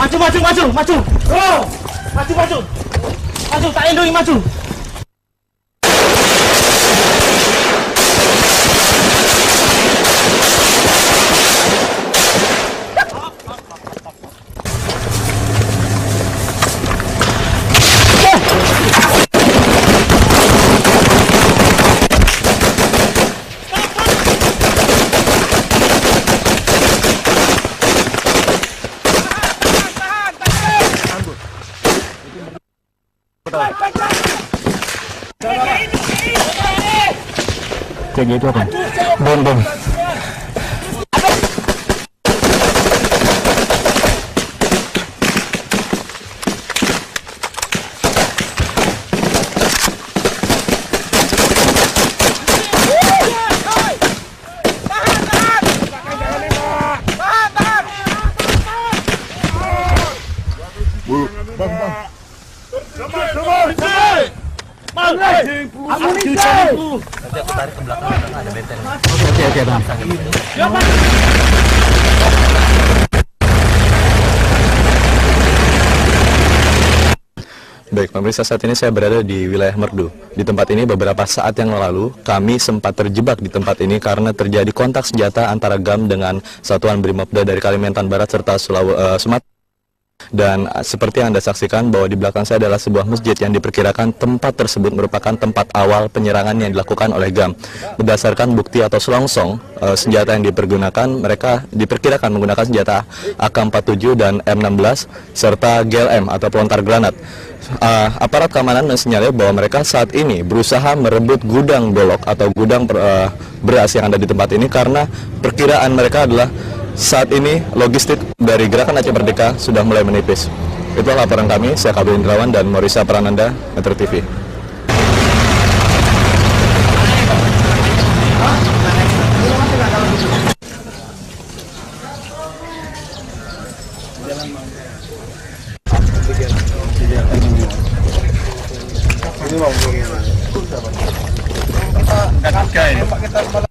Maju. Oh, maju. Maju, tak lindungi maju. Kayak gitu apa? Bom. Nanti aku tarik ke belakang, ada benteng. Oke, Bang. Baik, pemirsa, saat ini saya berada di wilayah Merdu. Di tempat ini beberapa saat yang lalu kami sempat terjebak di tempat ini karena terjadi kontak senjata antara GAM dengan Satuan Brimopda dari Kalimantan Barat serta Sumatera. Dan seperti yang Anda saksikan bahwa di belakang saya adalah sebuah masjid yang diperkirakan tempat tersebut merupakan tempat awal penyerangan yang dilakukan oleh GAM. Berdasarkan bukti atau selongsong senjata yang dipergunakan, mereka diperkirakan menggunakan senjata AK-47 dan M16 serta GLM atau pelontar granat. Aparat keamanan mensinyalir bahwa mereka saat ini berusaha merebut gudang bolok atau gudang beras yang ada di tempat ini karena perkiraan mereka adalah saat ini logistik dari Gerakan Aceh Merdeka sudah mulai menipis. Itulah laporan kami, saya Kabir Indrawan dan Morisa Prananda, Metro TV. Kita